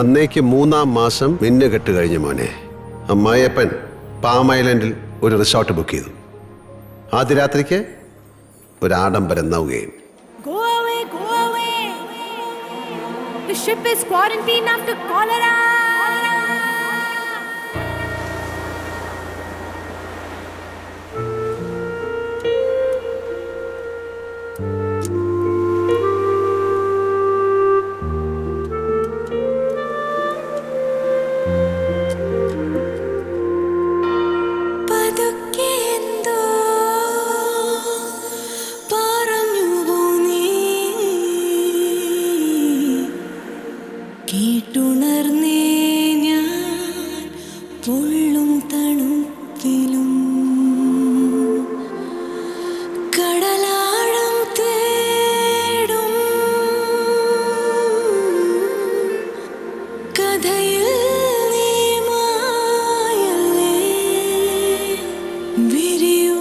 അന്നേക്ക് 3-ാം മാസം മിന്നുകെട്ട് കഴിഞ്ഞു മോനെ. അമ്മായിയപ്പൻ പാം ഐലൻഡിൽ ഒരു റിസോർട്ട് ബുക്ക് ചെയ്തു. ആദ്യ രാത്രിക്ക് ഒരു ആഡംബരം നൗകയും. Go away, go away. The ship is quarantined after cholera. കേട്ടുണർന്നേ ഞാൻ പൊള്ളും തണുപ്പിലും കടലാഴം തേടും കഥയിൽ നീ മായല്ലേ വിരിയൂ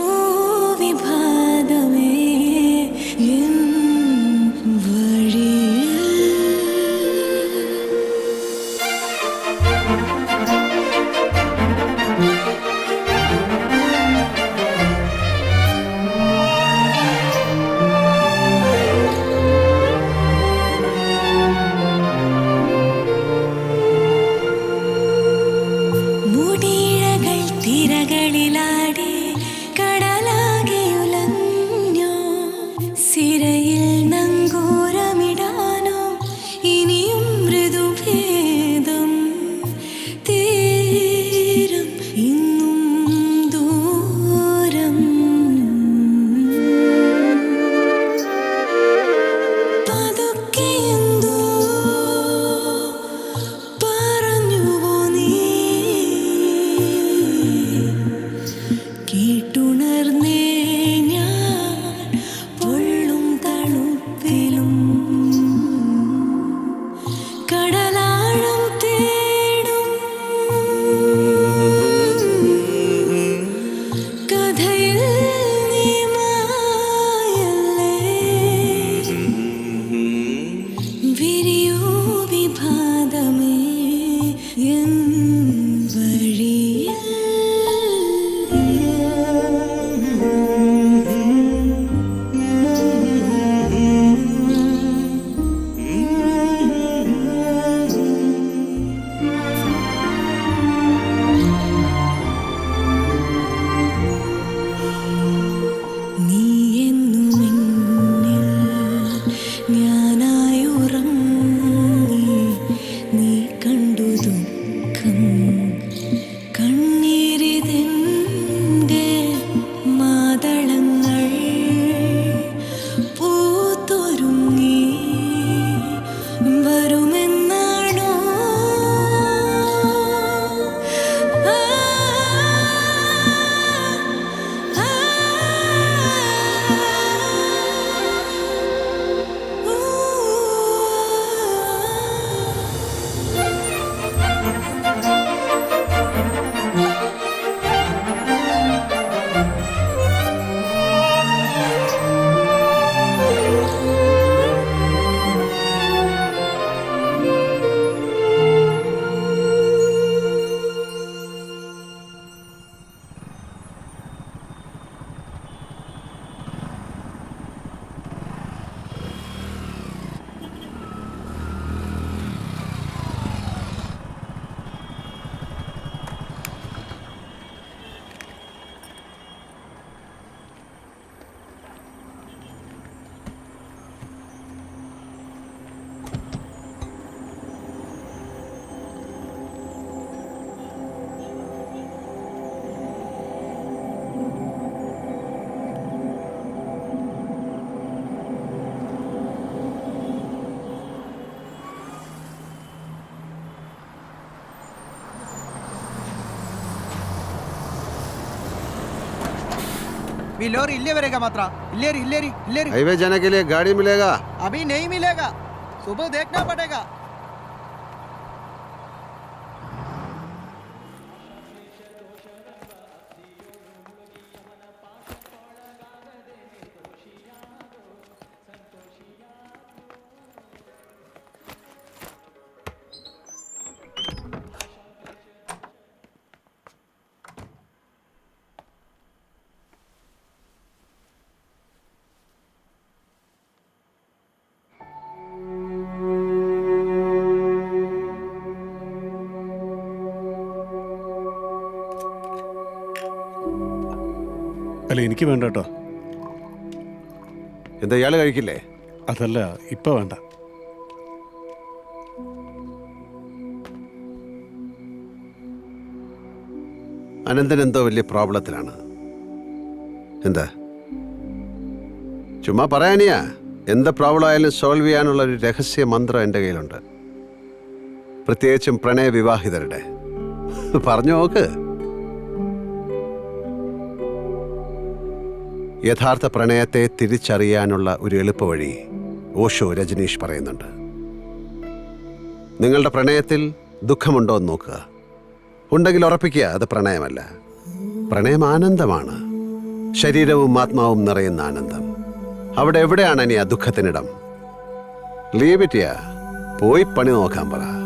വിഭാതമേ എൻ വഴിയിൽ. മുടിയിഴകൾ തിരകളിലാടി കടലാകെയുലഞ്ഞോ സിരയിൽ നങ്കൂരമിടാനോ ഇനിയും മൃദുഭേദം തീരം ഇന്നും ദൂരം പതുക്കെ എന്തോ പറഞ്ഞുവോ നീ കേട്ടുണർന്നേ ഞാൻ പൊള്ളും തണുപ്പിലും കടലാഴം തേടും കഥയിൽ നീ മായല്ലേ വിരിയൂ വിഭാതമേ എൻ വഴിയിൽ. നീ എന്നും എന്നിൽ ഞാനായി ഉറങ്ങി നീ കണ്ടു ദുഃഖം കണ്ണീരിതെൻ്റെ മാതളങ്ങൾ പൂത്തൊരുങ്ങി വരുമെന്നാണോ ആ, ആ, विलोर इल्ले वरेगा मात्रा इल्लेरी इल्लेरी इल्लेरी हाईवे जाने के लिए गाड़ी मिलेगा? अभी नहीं मिलेगा, सुबह देखना पड़ेगा. അല്ല എനിക്ക് വേണ്ട കേട്ടോ. എന്താ ഇയാൾ കഴിക്കില്ലേ? അതല്ല, ഇപ്പൊ വേണ്ട. അനന്തൻ എന്തോ വലിയ പ്രോബ്ലത്തിലാണ്. എന്താ? ചുമ്മാ പറയാനിയാ. എന്ത് പ്രോബ്ലം ആയാലും സോൾവ് ചെയ്യാനുള്ള ഒരു രഹസ്യ മന്ത്രം എൻ്റെ കയ്യിലുണ്ട്. പ്രത്യേകിച്ചും പ്രണയവിവാഹിതരുടെ. പറഞ്ഞു നോക്ക്. യഥാർത്ഥ പ്രണയത്തെ തിരിച്ചറിയാനുള്ള ഒരു എളുപ്പവഴി ഓഷോ രജനീഷ് പറയുന്നുണ്ട്. നിങ്ങളുടെ പ്രണയത്തിൽ ദുഃഖമുണ്ടോ എന്ന് നോക്കുക. ഉണ്ടെങ്കിൽ ഉറപ്പിക്കുക അത് പ്രണയമല്ല. പ്രണയം ആനന്ദമാണ്. ശരീരവും ആത്മാവും നിറയുന്ന ആനന്ദം. അവിടെ എവിടെയാണ് ഇനി ആ ദുഃഖത്തിനിടം? ലീവ് ഇറ്റ് ചെയ്യാ. പോയി പണി നോക്കാൻ പറ.